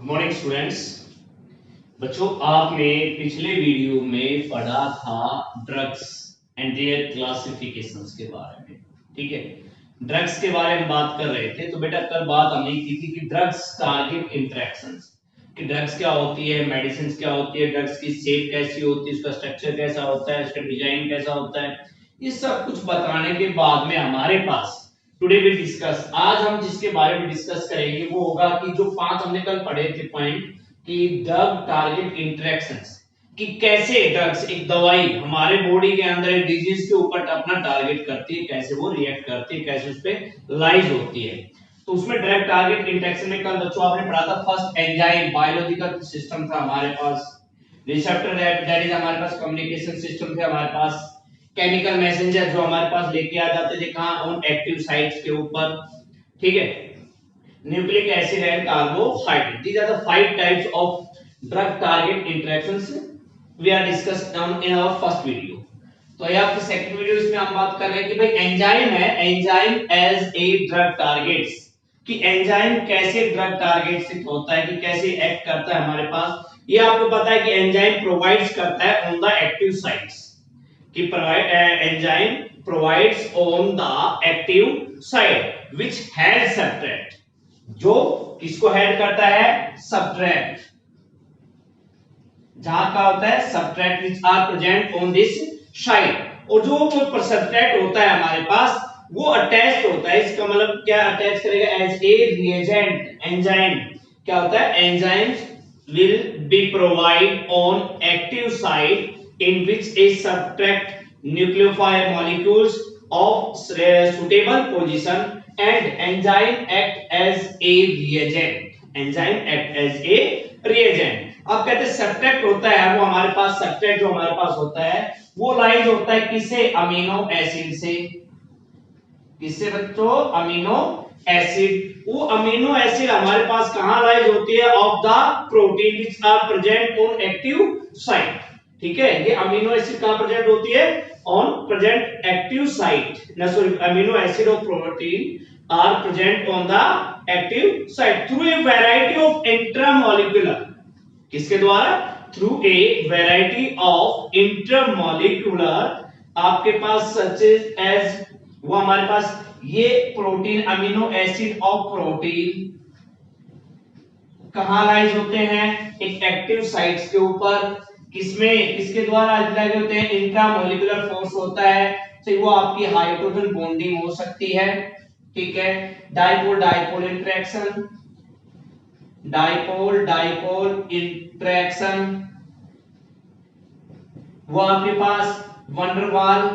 Morning students. बच्चों, आपने पिछले वीडियो में पढ़ा था ड्रग्स एंड देयर क्लासिफिकेशंस के बारे में। ठीक है, ड्रग्स के बारे में बात कर रहे थे। तो बेटा कल बात हमने की थी कि ड्रग्स टारगेट इंटरेक्शंस, कि ड्रग्स क्या होती है, मेडिसिन क्या होती है, ड्रग्स की शेप कैसी होती है, उसका स्ट्रक्चर कैसा होता है, उसका डिजाइन कैसा होता है, ये सब कुछ बताने के बाद में हमारे पास टुडे वी डिस्कस, आज हम जिसके बारे में डिस्कस करेंगे वो होगा कि जो 5 हमने कल पढ़े थे पॉइंट, कि ड्रग टारगेट इंटरेक्शंस, कि कैसे ड्रग्स, एक दवाई हमारे बॉडी के अंदर डिजीज के ऊपर अपना टारगेट करती है, कैसे वो रिएक्ट करती है, कैसे उस पे लाइज होती है। तो उसमें ड्रग टारगेट इंटरेक्शन में कल बच्चों आपने पढ़ा था फर्स्ट एंजाइम, बायोलॉजिकल सिस्टम था हमारे पास, रिसेप्टर दैट इज हमारे पास कम्युनिकेशन सिस्टम थे हमारे पास, केमिकल मैसेंजर जो हमारे पास लेके आ जाते थे कहां, ऑन एक्टिव साइट्स के ऊपर। ठीक है, nucleic acid and carbohydrate, these are the 5 types of drug target interactions we are discussed in our first video. तो यह आपकी सेकंड वीडियो, इसमें हम बात कर रहे हैं कि भाई एंजाइम है, enzyme as a drug targets, कि एंजाइम कैसे ड्रग टारगेट से होता है, कि कैसे एक्ट करता है हमारे पास। ये आपको पता है कि एंजाइम प्रोवाइड्स करता है ऑन द एक्टिव साइट्स, कि enzyme provides on the active site which has substrate, जो किसको हेड करता है, सब्सट्रेट, जहां का होता है substrate which are present on this site, और जो वो सब्सट्रेट होता है हमारे पास वो अटैच्ड होता है। इसका मतलब क्या अटैच करेगा, एज ए रिएजेंट। एंजाइम क्या होता है, enzymes will be provide on active site in which a subtract nucleophile molecules of suitable position and enzyme act as a reagent, enzyme act as a reagent। अब कहते हैं subtract होता है वो हमारे पास, सब्ट्रैक्ट जो हमारे पास होता है वो लाइज होता है किससे, अमीनो एसिड से। किससे बच्चों, अमीनो एसिड। वो अमीनो एसिड हमारे पास कहां लाइज होती है, of the protein which are present on active site. ठीक है, ये अमीनो एसिड कहां प्रेजेंट होती है, ऑन प्रेजेंट एक्टिव साइट, ना sorry, amino acid of protein are present on the active site through a variety of intramolecular, किसके द्वारा, through a variety of intramolecular, आपके पास सच एज, वो हमारे पास ये protein, amino acid of protein कहां लाइज होते हैं, एक एक्टिव साइट्स के ऊपर, किसमें, किसके द्वारा लाइज होते हैं, इंट्रामोलिकुलर फोर्स होता है, तो वो आपकी हाइड्रोजन बॉन्डिंग हो सकती है। ठीक है, dipole dipole interaction, dipole dipole interaction, वो आपके पास van der Waals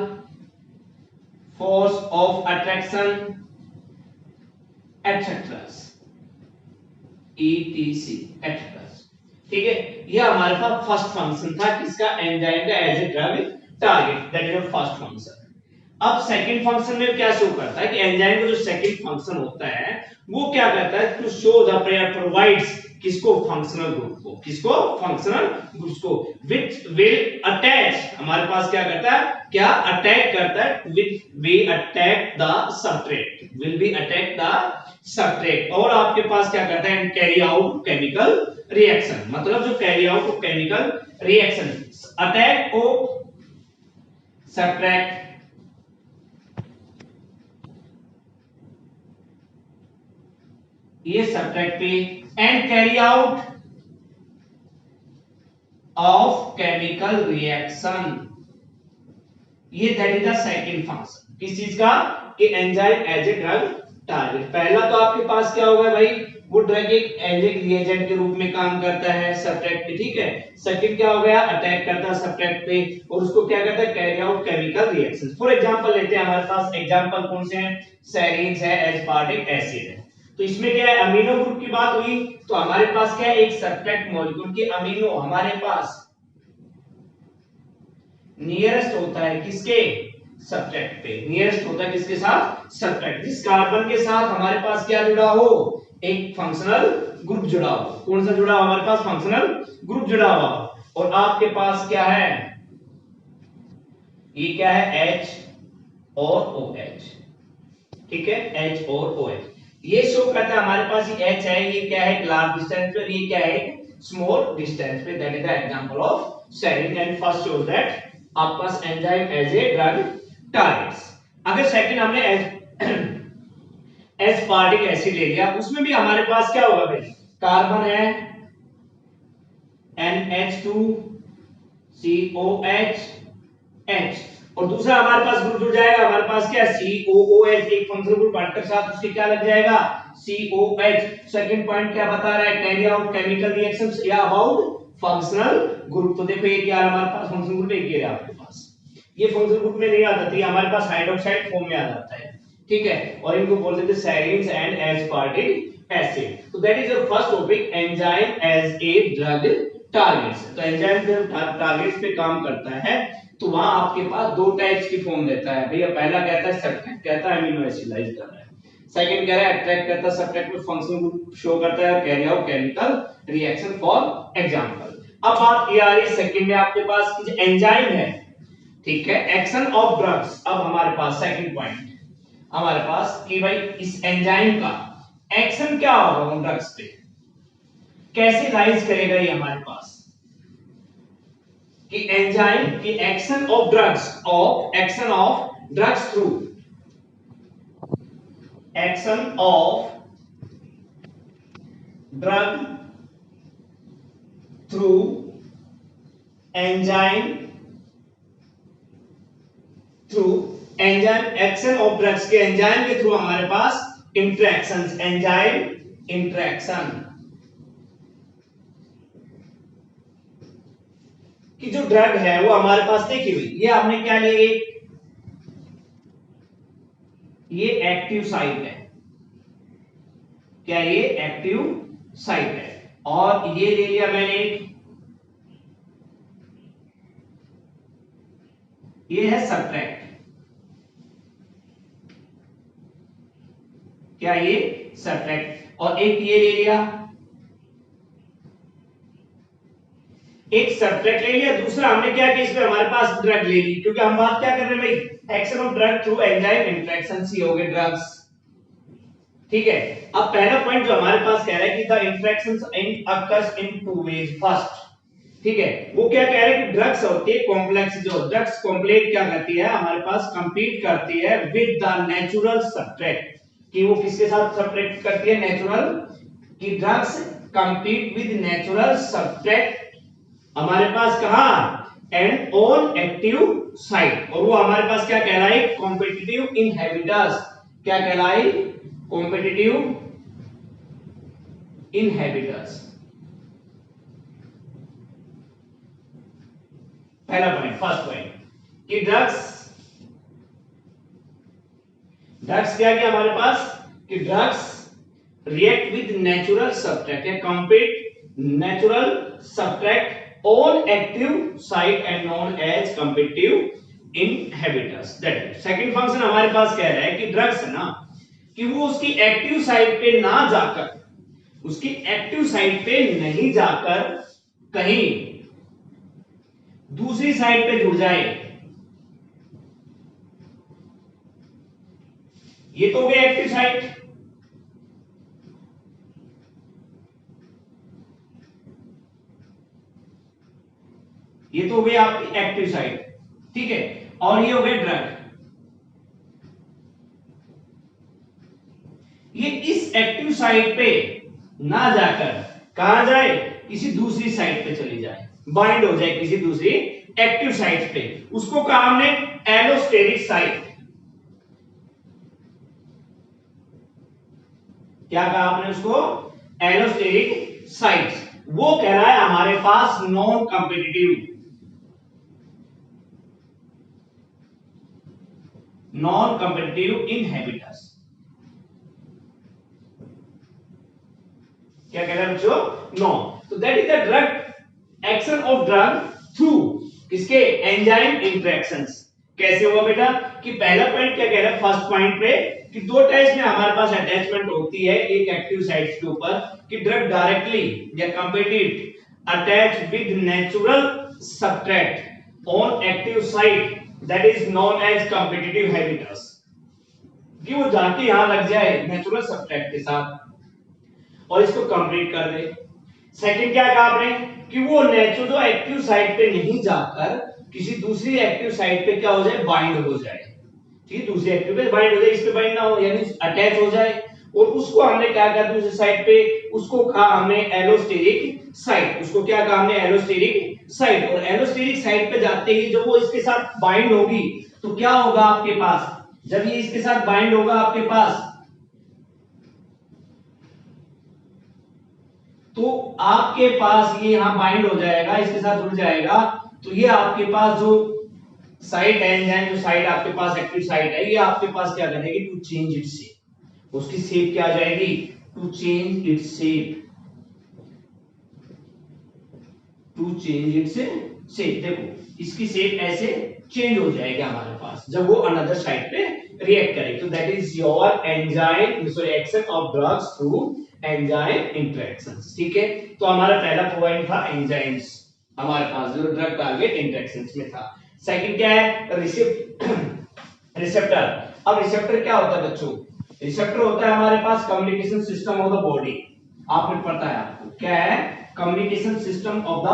force of attraction etcetera, ETC etcetera. ठीक है, यह हमारे पास फर्स्ट फंक्शन था किसका, एंजाइम का as a drug target, that is first function. अब सेकंड फंक्शन में क्या शो करता है कि एंजाइम का जो सेकंड फंक्शन होता है वो क्या करता है, टू शो द प्रोवाइड्स, किसको, फंक्शनल ग्रुप को, किसको, फंक्शनल ग्रुप्स को, व्हिच विल अटैच, हमारे पास क्या करता है, क्या अटैक करता है, which will attack the substrate, will be attack the substrate, और आपके पास क्या करता है, कैरी आउट केमिकल रिएक्शन, मतलब जो carry out of chemical reaction, attack of substrate, ये सब्सट्रेट पे, and carry out of chemical reaction, ये that is the second function किस चीज का, कि enzyme as a drug target. पहला तो आपके पास क्या होगा भाई, वो ड्रग एक एज ए रिएजेंट के रूप में काम करता है सब्सट्रेट पे। ठीक है, सेकंड क्या हो गया, अटैक करता है सब्सट्रेट पे और उसको क्या करता है, carry out chemical reactions. For example लेते हैं, हमारे पास एग्जांपल कौन से हैं, सेरीन्स है, एस्पार्टिक एसिड है। तो इसमें क्या है, अमीनो ग्रुप की बात हुई, तो हमारे पास क्या है, एक सब्सट्रेट मॉलिक्यूल के अमीनो हमारे पास नियरेस्ट होता है किसके, सब्सट्रेट पे, नियरेस्ट होता है किसके साथ, सब्सट्रेट, जिस कार्बन के साथ हमारे पास क्या जुड़ा हो, एक फंक्शनल ग्रुप जुड़ा हो। कौन सा जुड़ा हो, हमारे पास फंक्शनल ग्रुप जुड़ा हुआ, और आपके पास क्या है, ये क्या है, H और OH। ठीक है, H और OH, ये शो करता है हमारे पास ये H है, ये क्या है लार्ज डिस्टेंस पे, ये क्या है स्मॉल डिस्टेंस पे। That is the example of serine and first shows that आपका enzyme as a drug targets. अगर सेकंड हमने एस्पार्टिक एसिड ले लिया, उसमें भी हमारे पास क्या होगा भाई, कार्बन है NH2COH H, और दूसरा हमारे पास ग्रुप जुड़ जाएगा, हमारे पास क्या COOH, एक फंक्शनल ग्रुप हटकर साथ उसके क्या लग जाएगा COH। सेकंड पॉइंट क्या बता रहा है, कैरी आउट केमिकल रिएक्शंस या अबाउट फंक्शनल ग्रुप। तो देखो ये क्या हमारे पास फंक्शनल ग्रुप एक है आपके पास, ये फंक्शनल ग्रुप में नहीं आता, तो ये हमारे पास हाइड्रोक्साइड फॉर्म में आ जाता है, ठीक है, और इनको बोल देते हैं सेरीन्स एंड एस्पार्टिक एसिड। तो that is your first topic, enzyme as a drug targets. तो एंजाइम जब टारगेट्स पे काम करता है तो वहां आपके पास दो टाइप्स की फॉर्म देता है भैया। पहला कहता है सब्ट्रैक्ट, कहता है अमीनो एसिड लाइज कर रहा है। सेकंड कह रहा है अट्रैक्ट, करता है सब्ट्रैक्ट में फंक्शनल ग्रुप शो करता है, carry out chemical reaction for example. अब बात ये आ रही सेकंड में आपके पास कि एंजाइम है, ठीक है, एक्शन ऑफ ड्रग्स। अब हमारे पास सेकंड पॉइंट हमारे पास कि भाई इस एंजाइम का एक्शन क्या होगा उन ड्रग्स पे, कैसे लाइज करेगा ये हमारे पास कि एंजाइम की action of drugs, of action of drugs through, action of drug through enzyme, through enzyme action of drugs के एंजाइम के थ्रू हमारे पास इंटरेक्शंस, एंजाइम इंटरेक्शन कि जो ड्रग है वो हमारे पास देखी हुई, ये आपने क्या लिया, ये एक्टिव साइट है, क्या ये एक्टिव साइट है, और ये ले लिया मैंने ये है सब्ट्रैक्ट, क्या ये सब्ट्रैक्ट, और एक ये ले लिया, एक सब्ट्रैक्ट ले लिया, दूसरा हमने क्या किया इसमें हमारे पास ड्रग ले ली, क्योंकि हम बात क्या कर रहे हैं भाई, action of drug through enzyme interaction सी हो गए ड्रग्स, ठीक है। अब पहला पॉइंट जो हमारे पास कह रहा है कि the interactions in occurs in two ways, first, ठीक है, वो क्या कह रहा है कि ड्रग्स होती है कॉम्प्लेक्स, जो ड्रग्स कॉम्प्लेट क्या करती है हमारे पास, कंपीट करती है विद द नेचुरल सब्ट्रैक्ट, कि वो किसके साथ सब्ट्रैक्ट करती है, नेचुरल, कि drugs compete with natural subtract हमारे पास कहा एंड ऑन एक्टिव साइट, और वो हमारे पास क्या कहलाए, कॉम्पिटिटिव इनहिबिटर्स, क्या कहलाए, कॉम्पिटिटिव इनहिबिटर्स। पहला पॉइंट, फर्स्ट पॉइंट कि ड्रग्स क्या किया हमारे पास कि drugs react with natural substrate या compete natural substrate on active site and known as competitive inhibitors. That second function हमारे पास कह रहा है कि ड्रग्स है ना, कि वो उसकी एक्टिव साइट पे ना जाकर, उसकी एक्टिव साइट पे नहीं जाकर कहीं दूसरी साइट पे जुड़ जाए, ये तो हो गया एक्टिव साइट, ये तो हो गई आपकी एक्टिव साइट, ठीक है, और ये हो गए ड्रग, ये इस एक्टिव साइट पे ना जाकर कहां जाए, किसी दूसरी साइट पे चली जाए, बाइंड हो जाए किसी दूसरी एक्टिव साइट पे, उसको कहा हमने एलोस्टेरिक साइट, क्या कहा आपने उसको, एलोस्टेरिक साइट, वो कह रहा है हमारे पास non competitive, non competitive inhibitors, क्या कह रहा है बच्चों, नो। तो that is the drug action of drug through किसके, एंजाइम इंटरेक्शंस। कैसे हुआ बेटा कि पहला पॉइंट क्या कह रहा है, फर्स्ट पॉइंट पे कि दो टाइप्स में हमारे पास अटैचमेंट होती है, एक एक्टिव साइट्स के ऊपर कि ड्रग डायरेक्टली या compete attach with natural substrate on active site, that is known as competitive inhibitors, कि वो जाके यहां लग जाए नेचुरल सब्सट्रेट के साथ और इसको कंप्लीट कर दे। सेकंड क्या कहा आपने कि वो नेचुरल एक्टिव साइट पे नहीं जाकर किसी दूसरी एक्टिव साइट पे क्या हो जाए, बाइंड हो जाए। ठीक है, दूसरी एक्टिव पे बाइंड हो जाए, इस पे बाइंड ना हो, यानी अटैच हो जाए। और उसको हमने क्या कहा दूसरी साइड पे, उसको कहा हमने एलोस्टेरिक साइट। उसको क्या कहा हमने, एलोस्टेरिक साइट। और एलोस्टेरिक साइट पे जाते ही जब वो इसके साथ बाइंड होगी तो क्या होगा आपके पास, जब ये इसके साथ बाइंड होगा आपके पास, तो आपके पास ये यहां बाइंड हो जाएगा, इसके साथ जुड़ जाएगा। तो ये आपके पास जो साइट है, एंजाइम जो साइट आपके पास एक्टिव साइट है, ये आपके पास क्या करेगी, टू चेंज इट्स शेप। उसकी शेप क्या आ जाएगी, to change its shape, to change its shape. देखो इसकी शेप ऐसे चेंज हो जाएगी हमारे पास जब वो अनदर साइट पे रिएक्ट करेगी। तो that is your enzyme sorry action of drugs through enzyme interactions. ठीक है, तो हमारा पहला पॉइंट था एंजाइम्स, हमारे पास जो ड्रग टारगेट इंटरेक्शंस में था। सेकंड क्या है, रिसेप्टर। अब रिसेप्टर क्या होता है बच्चों, रिसेप्टर होता है हमारे पास communication system of the body. आपने पता है आपको क्या है, communication system of the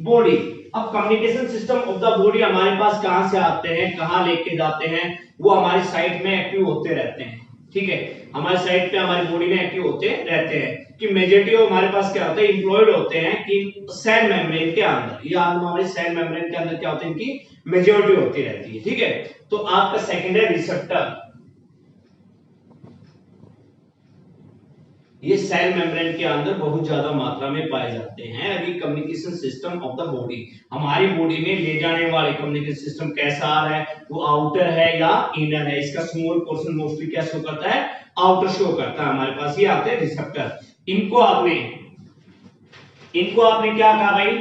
body. अब communication system of the body हमारे पास कहां से आते हैं, कहां लेके जाते हैं, वो हमारी साइट में एक्टिव होते रहते हैं। ठीक है, हमारे साइट पे हमारी बॉडी में एक्टिव होते रहते हैं कि मेजॉरिटी ऑफ हमारे पास क्या होता है, एम्प्लॉयड होते हैं कि सेल मेम्ब्रेन के अंदर, या हमारे सेल मेम्ब्रेन के अंदर क्या होते हैं, इनकी मेजॉरिटी होती रहती है। ठीक है, तो आपका सेकंड है रिसेप्टर। ये सेल मेम्ब्रेन के अंदर बहुत ज्यादा मात्रा में पाए जाते हैं। अभी communication system of the body, हमारी बॉडी में ले जाने वाले कम्युनिकेशन सिस्टम कैसा आ रहा है, वो आउटर है या इनर है, इसका स्मॉल पोर्शन मोस्टली क्या शो करता है, आउटर शो करता है हमारे पास। ये आते हैं रिसेप्टर। इनको आपने क्या कहा भाई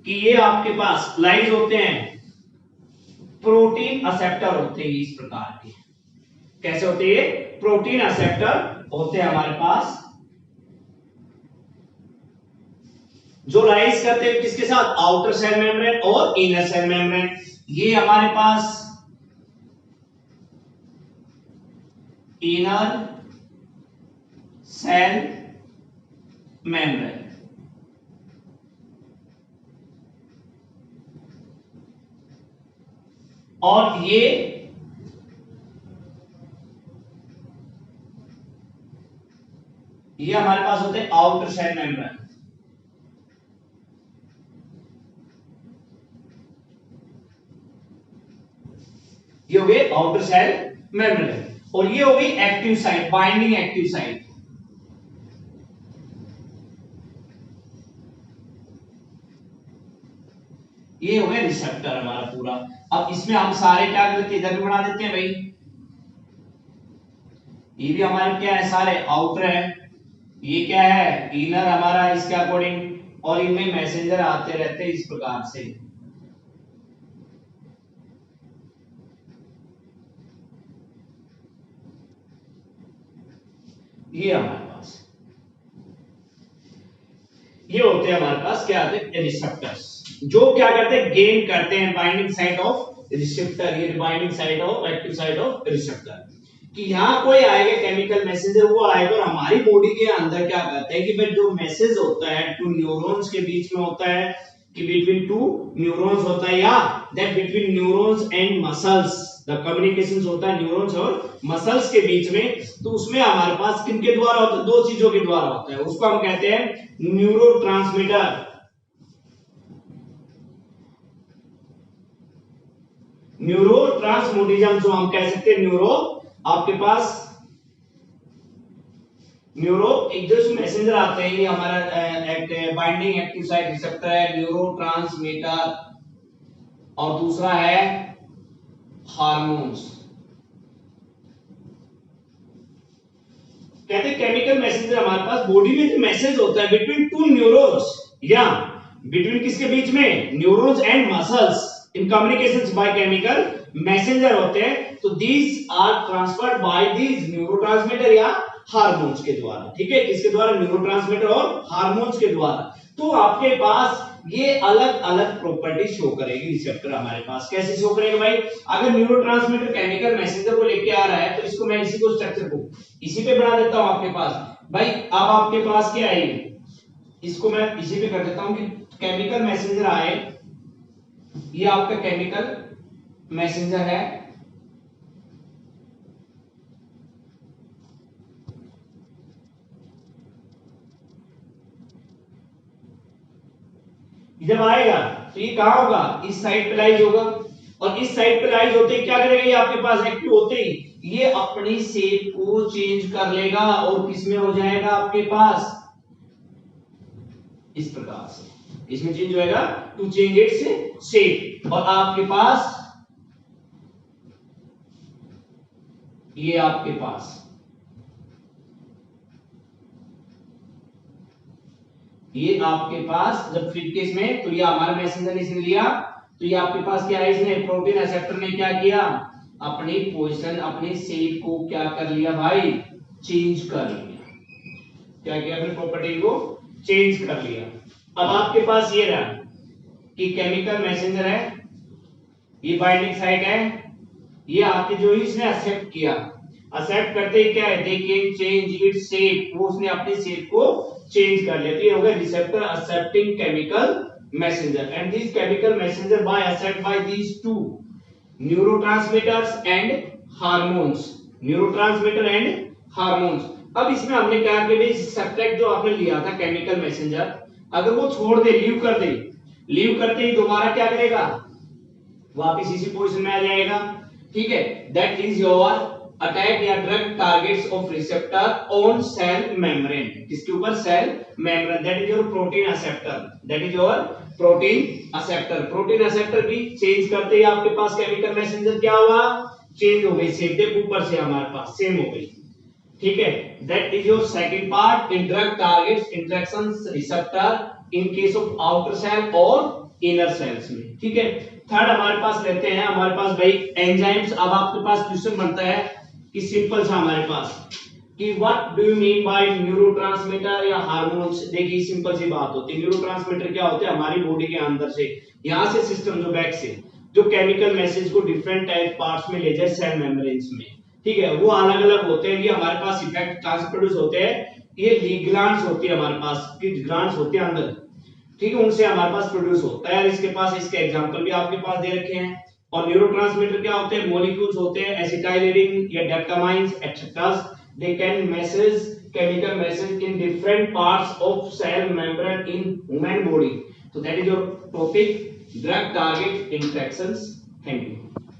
कि ये आपके पास लाइज होते हैं, प्रोटीन एक्सेप्टर होते हैं इस प्रकार के। कैसे होते हैं, प्रोटीन एक्सेप्टर होते हैं हमारे पास, जो लाइज करते हैं किसके साथ, आउटर सेल मेम्ब्रेन और इनर सेल मेम्ब्रेन। ये हमारे पास इनर सेल मेम्ब्रेन, और ये हमारे पास होते हैं आउटर सेल मेम्ब्रेन। ये हो गए आउटर सेल मेम्ब्रेन, और ये हो गई active site, binding active site. ये हो गया रिसेप्टर हमारा पूरा। अब इसमें हम सारे क्या करते हैं, इधर भी बना देते हैं भाई, ये भी हमारे क्या है, सारे आउटर है, ये क्या है, इनर हमारा इसके अकॉर्डिंग, और इनमें मैसेंजर आते रहते हैं इस प्रकार से। ये हमारे पास ये होते हैं हमारे पास क्या आते हैं, रिसेप्टर्स, जो क्या करते हैं, गेन करते हैं बाइंडिंग साइट ऑफ रिसेप्टर। ये binding site of active site of receptor, कि यहां कोई आएगा केमिकल मैसेंजर, वो आएगा और हमारी बॉडी के अंदर क्या करता है कि भाई जो मैसेज होता है टू न्यूरॉन्स के बीच में होता है, कि बिटवीन टू न्यूरॉन्स होता है, या that between neurons and muscles the communications होता है न्यूरॉन्स और मसल्स के बीच में। तो उसमें हमारे पास किनके द्वारा होता है, दो चीजों के द्वारा होता है, उसको हम कहते हैं न्यूरोट्रांसमीटर। न्यूरोट्रांसमोटिज्म जो हम कह सकते हैं, न्यूरो आपके पास न्यूरो एक जो मैसेंजर आते हैं, ये हमारा बाइंडिंग एक्टिव साइट रिसेप्टर है, न्यूरोट्रांसमीटर, और दूसरा है हार्मोन्स। कहते हैं केमिकल मैसेंजर हमारे पास बॉडी में जो मैसेज होता है बिटवीन टू न्यूरॉन्स, या बिटवीन किसके बीच में, neurons and muscles, in communications by chemical messenger होते हैं। तो these are transferred by these neurotransmitter या हार्मोन्स के द्वारा। ठीक है, किसके द्वारा, न्यूरोट्रांसमीटर और हार्मोन्स के द्वारा। तो आपके पास ये अलग अलग प्रॉपर्टी शो करेगी रिसेप्टर हमारे पास। कैसे शो करेगा भाई? अगर न्यूरोट्रांसमीटर केमिकल मैसेंजर को लेके आ रहा है तो इसको मैं इसी को स्ट्रक्चर को इसी पे बना देता हूं आपके पास। भाई अब आपके पास क्या है, इसको मैं इसी पे कर देता हूं कि केमिकल मैसेंजर आए, ये आपका केमिकल मैसेंजर है, जब आएगा तो ये कहां होगा? इस साइड पे लाइज होगा, और इस साइड पे लाइज होते ही क्या करेगा? ये आपके पास एक्टिव होते ही ये अपनी शेप को चेंज कर लेगा और किसमें हो जाएगा? आपके पास इस प्रकार से इसमें चेंज होएगा टू चेंज इट्स शेप, और आपके पास ये आपके पास ये आपके पास जब फ्लिप केस में, तो ये हमारा मैसेंजर ने इसने लिया, तो ये आपके पास क्या है? इसने प्रोटीन एक्सेप्टर ने क्या किया? अपनी पोजीशन अपनी शेप को क्या कर लिया भाई? चेंज कर लिया। क्या किया? अपनी प्रॉपर्टी को चेंज कर लिया। अब आपके पास ये रहा कि केमिकल मैसेंजर है, ये बाइंडिंग साइट है, ये आपके जो इसने एक्सेप्ट किया, एक्सेप्ट करते ही क्या है? They can change its shape, वो उसने अपनी शेप को चेंज कर लिया। तो ये हो गया receptor accepting chemical messenger, and this chemical messenger by accept by these two neurotransmitters and hormones, neurotransmitter and hormones. अब इसमें हमने क्या किया? सब्सट्रैक्ट जो आपने लिया था केमिकल मैसेंजर, अगर वो छोड़ दे, लीव कर दे, लीव करते ही दोबारा क्या करेगा? वापस इसी पोजीशन में आ जाएगा। ठीक है, दैट इज योर अटैक या drug targets of receptor on cell membrane. किसके ऊपर? Cell membrane. That is your protein acceptor, that is your protein acceptor. Protein acceptor भी चेंज करते ही आपके पास केमिकल मैसेंजर क्या हुआ? चेंज हो गई, शेप देख ऊपर से हमारे पास सेम हो गई। ठीक है, that is your second part in drug targets interactions receptor in case of outer cell और इनर सेल्स में। ठीक है, थर्ड हमारे पास लेते हैं, हमारे पास भाई एंजाइम्स। अब आपके पास क्वेश्चन बनता है कि सिंपल सा हमारे पास कि what do you mean by neurotransmitter या हार्मोन्स। देखिए सिंपल सी बात होती है, न्यूरोट्रांसमीटर क्या होते हैं? हमारी बॉडी के अंदर से यहां से सिस्टम जो बैक से जो केमिकल मैसेज को डिफरेंट टाइप पार्ट्स में ले जाए सेल मेम्ब्रेन्स में। ठीक है, वो अलग अलग होते हैं, ये हमारे पास इफेक्ट कहां से प्रोड्यूस होते हैं? ये ग्लैंड्स होती है हमारे पास, किस ग्लैंड्स होते हैं अंदर, ठीक है, उनसे हमारे पास प्रोड्यूस होता है। इसके पास इसके एग्जांपल भी आपके पास दे रखे हैं। और न्यूरोट्रांसमीटर क्या होते हैं? मॉलिक्यूल्स होते हैं, एसिटाइलिन या dopamines etcetera. They can message chemical message in different parts of cell membrane in human body. तो that is your topic drug target interactions. Thank you.